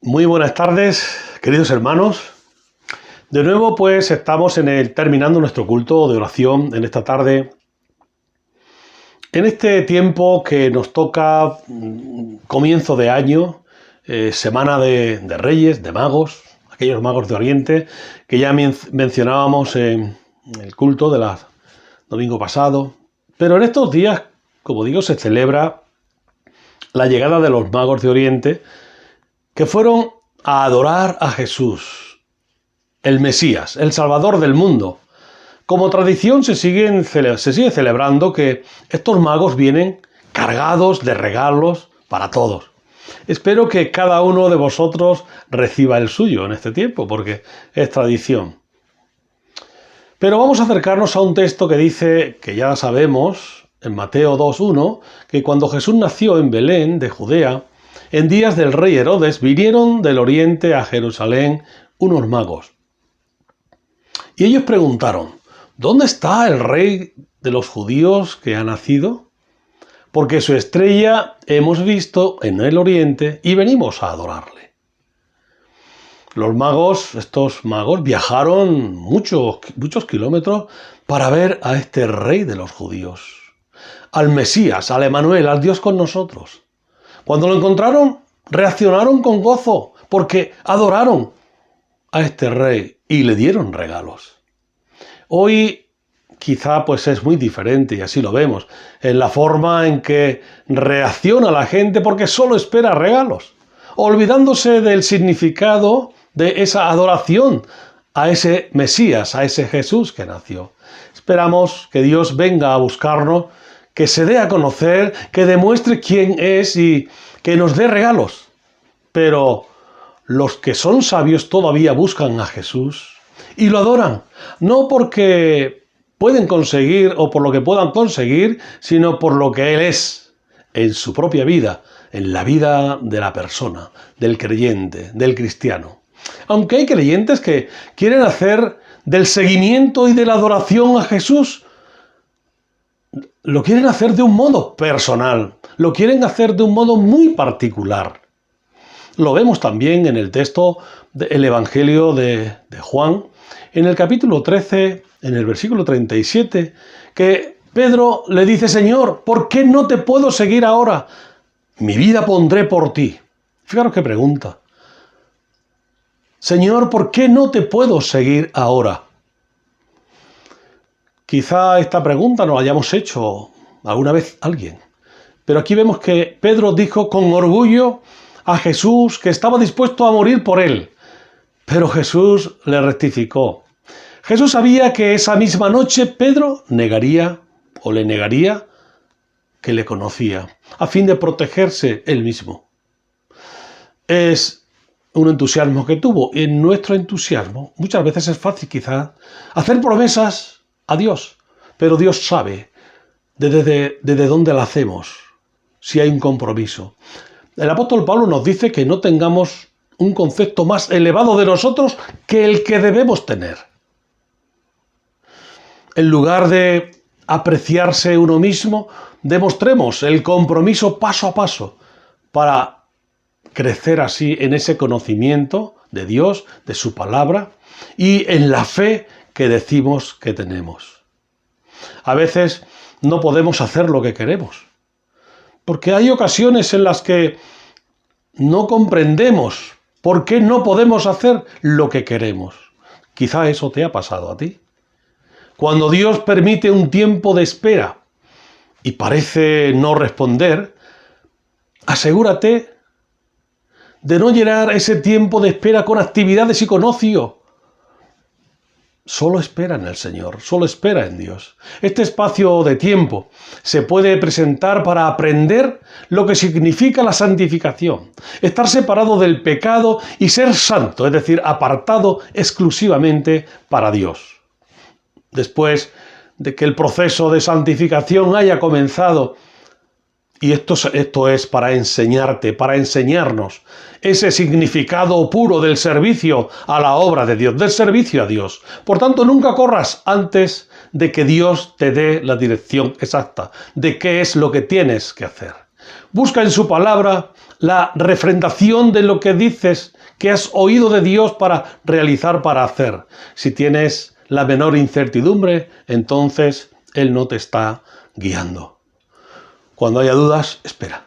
Muy buenas tardes, queridos hermanos. De nuevo, pues estamos terminando nuestro culto de oración en esta tarde. En este tiempo que nos toca comienzo de año, semana de Reyes, de magos, aquellos magos de Oriente que ya mencionábamos en el culto del domingo pasado. Pero en estos días, como digo, se celebra la llegada de los magos de Oriente que fueron a adorar a Jesús, el Mesías, el Salvador del mundo. Como tradición se sigue celebrando que estos magos vienen cargados de regalos para todos. Espero que cada uno de vosotros reciba el suyo en este tiempo, porque es tradición. Pero vamos a acercarnos a un texto que dice, que ya sabemos, en Mateo 2:1, que cuando Jesús nació en Belén, de Judea, en días del rey Herodes, vinieron del oriente a Jerusalén unos magos. Y ellos preguntaron, ¿dónde está el rey de los judíos que ha nacido? Porque su estrella hemos visto en el oriente y venimos a adorarle. Los magos, estos magos, viajaron muchos kilómetros para ver a este rey de los judíos, al Mesías, al Emanuel, al Dios con nosotros. Cuando lo encontraron, reaccionaron con gozo, porque adoraron a este rey y le dieron regalos. Hoy quizá pues es muy diferente, y así lo vemos, en la forma en que reacciona la gente porque solo espera regalos, olvidándose del significado de esa adoración a ese Mesías, a ese Jesús que nació. Esperamos que Dios venga a buscarnos, que se dé a conocer, que demuestre quién es y que nos dé regalos. Pero los que son sabios todavía buscan a Jesús y lo adoran, no porque pueden conseguir o por lo que puedan conseguir, sino por lo que Él es en su propia vida, en la vida de la persona, del creyente, del cristiano. Aunque hay creyentes que quieren hacer del seguimiento y de la adoración a Jesús, lo quieren hacer de un modo personal, lo quieren hacer de un modo muy particular. Lo vemos también en el texto del Evangelio de Juan, en el capítulo 13, en el versículo 37, que Pedro le dice, Señor, ¿por qué no te puedo seguir ahora? Mi vida pondré por ti. Fijaros qué pregunta. Señor, ¿por qué no te puedo seguir ahora? Quizá esta pregunta nos la hayamos hecho alguna vez alguien. Pero aquí vemos que Pedro dijo con orgullo a Jesús que estaba dispuesto a morir por él. Pero Jesús le rectificó. Jesús sabía que esa misma noche Pedro le negaría que le conocía, a fin de protegerse él mismo. Es un entusiasmo que tuvo. Y en nuestro entusiasmo muchas veces es fácil quizá hacer promesas a Dios, pero Dios sabe desde dónde la hacemos, si hay un compromiso. El apóstol Pablo nos dice que no tengamos un concepto más elevado de nosotros que el que debemos tener. En lugar de apreciarse uno mismo, demostremos el compromiso paso a paso para crecer así en ese conocimiento de Dios, de su palabra y en la fe que decimos que tenemos. A veces no podemos hacer lo que queremos, porque hay ocasiones en las que no comprendemos por qué no podemos hacer lo que queremos. Quizá eso te ha pasado a ti. Cuando Dios permite un tiempo de espera y parece no responder, asegúrate de no llenar ese tiempo de espera con actividades y con ocio. Solo espera en el Señor, solo espera en Dios. Este espacio de tiempo se puede presentar para aprender lo que significa la santificación, estar separado del pecado y ser santo, es decir, apartado exclusivamente para Dios. Después de que el proceso de santificación haya comenzado, y esto es para enseñarte, para enseñarnos ese significado puro del servicio a la obra de Dios, del servicio a Dios. Por tanto, nunca corras antes de que Dios te dé la dirección exacta de qué es lo que tienes que hacer. Busca en su palabra la refrendación de lo que dices que has oído de Dios para realizar, para hacer. Si tienes la menor incertidumbre, entonces Él no te está guiando. Cuando haya dudas, espera.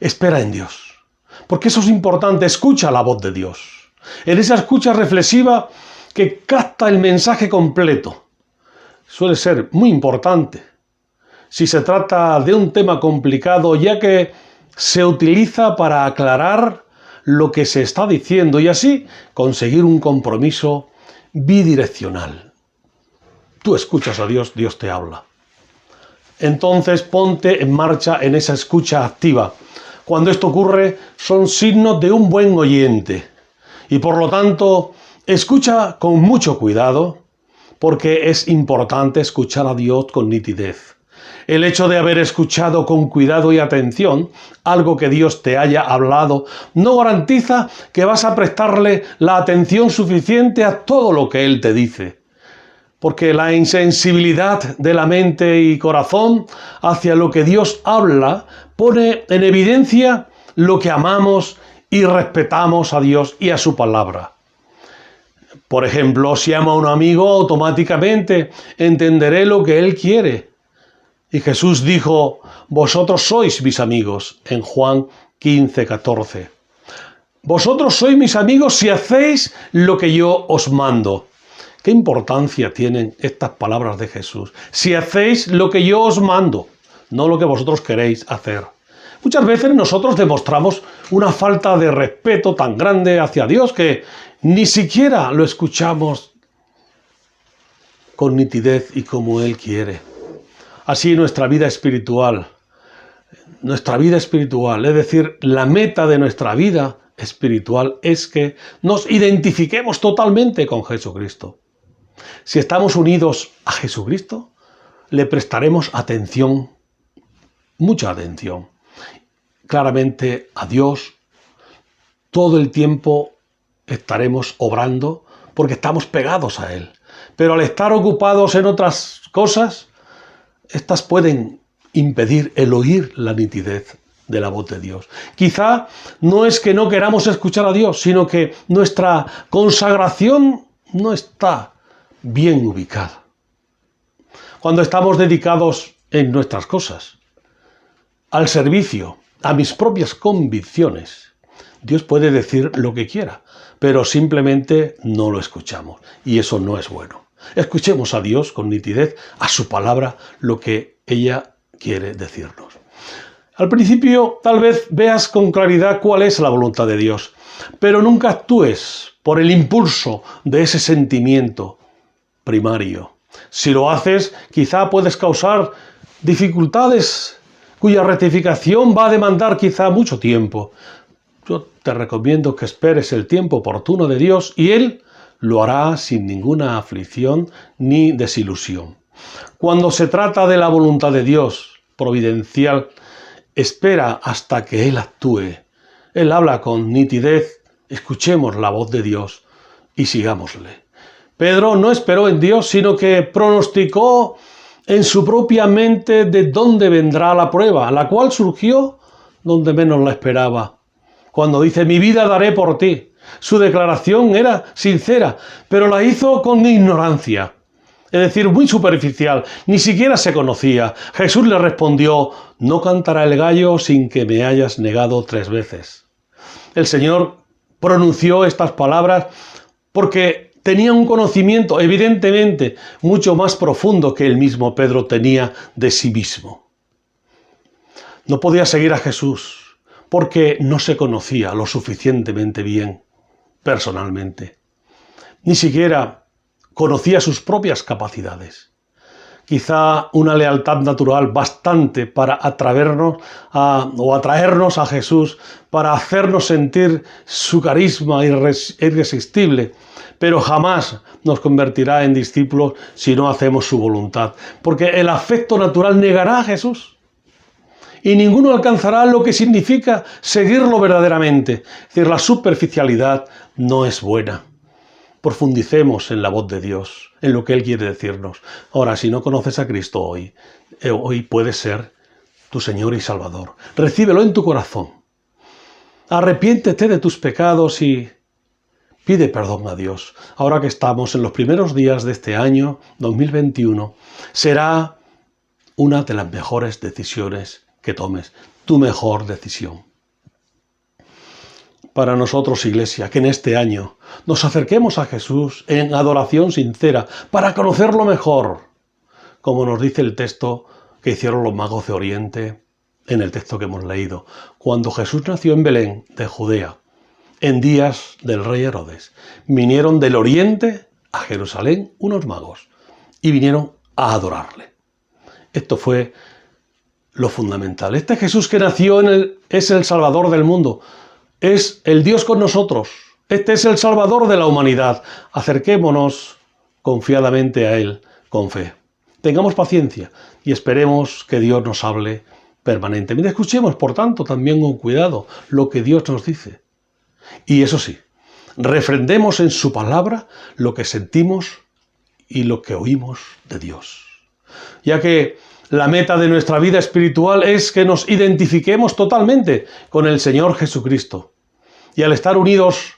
Espera en Dios. Porque eso es importante, escucha la voz de Dios. En esa escucha reflexiva que capta el mensaje completo. Suele ser muy importante si se trata de un tema complicado, ya que se utiliza para aclarar lo que se está diciendo y así conseguir un compromiso bidireccional. Tú escuchas a Dios, Dios te habla. Entonces ponte en marcha en esa escucha activa. Cuando esto ocurre, son signos de un buen oyente. Y por lo tanto, escucha con mucho cuidado, porque es importante escuchar a Dios con nitidez. El hecho de haber escuchado con cuidado y atención algo que Dios te haya hablado no garantiza que vas a prestarle la atención suficiente a todo lo que Él te dice. Porque la insensibilidad de la mente y corazón hacia lo que Dios habla pone en evidencia lo que amamos y respetamos a Dios y a su palabra. Por ejemplo, si amo a un amigo, automáticamente entenderé lo que él quiere. Y Jesús dijo, vosotros sois mis amigos, en Juan 15:14. Vosotros sois mis amigos si hacéis lo que yo os mando. ¿Qué importancia tienen estas palabras de Jesús? Si hacéis lo que yo os mando, no lo que vosotros queréis hacer. Muchas veces nosotros demostramos una falta de respeto tan grande hacia Dios que ni siquiera lo escuchamos con nitidez y como Él quiere. Así nuestra vida espiritual, es decir, la meta de nuestra vida espiritual es que nos identifiquemos totalmente con Jesucristo. Si estamos unidos a Jesucristo, le prestaremos atención, mucha atención, claramente a Dios. Todo el tiempo estaremos obrando porque estamos pegados a Él. Pero al estar ocupados en otras cosas, estas pueden impedir el oír la nitidez de la voz de Dios. Quizá no es que no queramos escuchar a Dios, sino que nuestra consagración no está bien ubicada. Cuando estamos dedicados en nuestras cosas, al servicio, a mis propias convicciones, Dios puede decir lo que quiera, pero simplemente no lo escuchamos. Y eso no es bueno. Escuchemos a Dios con nitidez, a su palabra, lo que ella quiere decirnos. Al principio tal vez veas con claridad cuál es la voluntad de Dios, pero nunca actúes por el impulso de ese sentimiento primario. Si lo haces, quizá puedes causar dificultades cuya rectificación va a demandar quizá mucho tiempo. Yo te recomiendo que esperes el tiempo oportuno de Dios y Él lo hará sin ninguna aflicción ni desilusión. Cuando se trata de la voluntad de Dios providencial, espera hasta que Él actúe. Él habla con nitidez, escuchemos la voz de Dios y sigámosle. Pedro no esperó en Dios, sino que pronosticó en su propia mente de dónde vendrá la prueba, la cual surgió donde menos la esperaba. Cuando dice, mi vida daré por ti. Su declaración era sincera, pero la hizo con ignorancia. Es decir, muy superficial, ni siquiera se conocía. Jesús le respondió, no cantará el gallo sin que me hayas negado 3 veces. El Señor pronunció estas palabras porque tenía un conocimiento, evidentemente, mucho más profundo que el mismo Pedro tenía de sí mismo. No podía seguir a Jesús porque no se conocía lo suficientemente bien personalmente. Ni siquiera conocía sus propias capacidades. Quizá una lealtad natural bastante para atraernos a Jesús, para hacernos sentir su carisma irresistible, pero jamás nos convertirá en discípulos si no hacemos su voluntad, porque el afecto natural negará a Jesús. Y ninguno alcanzará lo que significa seguirlo verdaderamente. Es decir, la superficialidad no es buena. Profundicemos en la voz de Dios, en lo que Él quiere decirnos. Ahora, si no conoces a Cristo hoy puede ser tu Señor y Salvador. Recíbelo en tu corazón. arrepiéntete de tus pecados y pide perdón a Dios. Ahora que estamos en los primeros días de este año 2021, será una de las mejores decisiones que tomes, tu mejor decisión. Para nosotros, Iglesia, que en este año nos acerquemos a Jesús en adoración sincera para conocerlo mejor, como nos dice el texto que hicieron los magos de Oriente en el texto que hemos leído, cuando Jesús nació en Belén de Judea, en días del rey Herodes. Vinieron del Oriente a Jerusalén unos magos y vinieron a adorarle. Esto fue lo fundamental. Este Jesús que nació es el Salvador del mundo. Es el Dios con nosotros. Este es el Salvador de la humanidad. Acerquémonos confiadamente a Él con fe. Tengamos paciencia y esperemos que Dios nos hable permanentemente. Escuchemos, por tanto, también con cuidado lo que Dios nos dice. Y eso sí, refrendemos en su palabra lo que sentimos y lo que oímos de Dios. Ya que la meta de nuestra vida espiritual es que nos identifiquemos totalmente con el Señor Jesucristo. Y al estar unidos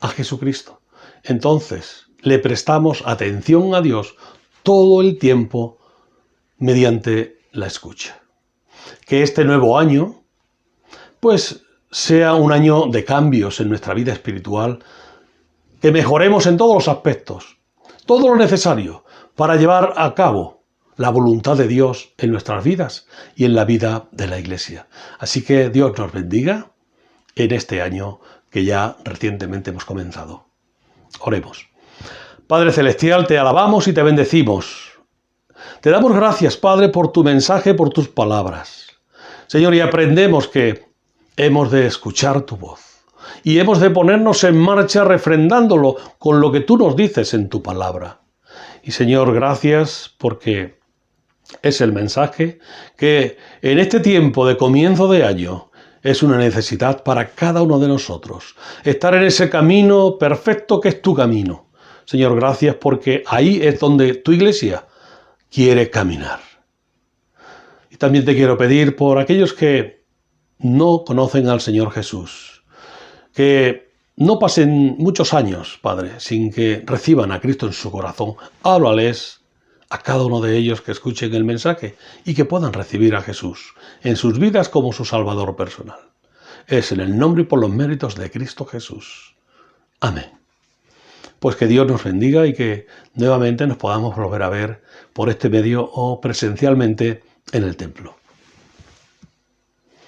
a Jesucristo, entonces le prestamos atención a Dios todo el tiempo mediante la escucha. Que este nuevo año, pues, sea un año de cambios en nuestra vida espiritual, que mejoremos en todos los aspectos, todo lo necesario para llevar a cabo la voluntad de Dios en nuestras vidas y en la vida de la Iglesia. Así que Dios nos bendiga en este año que ya recientemente hemos comenzado. Oremos. Padre Celestial, te alabamos y te bendecimos. Te damos gracias, Padre, por tu mensaje, por tus palabras. Señor, y aprendemos que hemos de escuchar tu voz y hemos de ponernos en marcha refrendándolo con lo que tú nos dices en tu palabra. Y Señor, gracias porque es el mensaje que en este tiempo de comienzo de año es una necesidad para cada uno de nosotros. Estar en ese camino perfecto que es tu camino. Señor, gracias porque ahí es donde tu Iglesia quiere caminar. Y también te quiero pedir por aquellos que no conocen al Señor Jesús, que no pasen muchos años, Padre, sin que reciban a Cristo en su corazón. Háblales a cada uno de ellos que escuchen el mensaje y que puedan recibir a Jesús en sus vidas como su Salvador personal. Es en el nombre y por los méritos de Cristo Jesús. Amén. Pues que Dios nos bendiga y que nuevamente nos podamos volver a ver por este medio o presencialmente en el templo.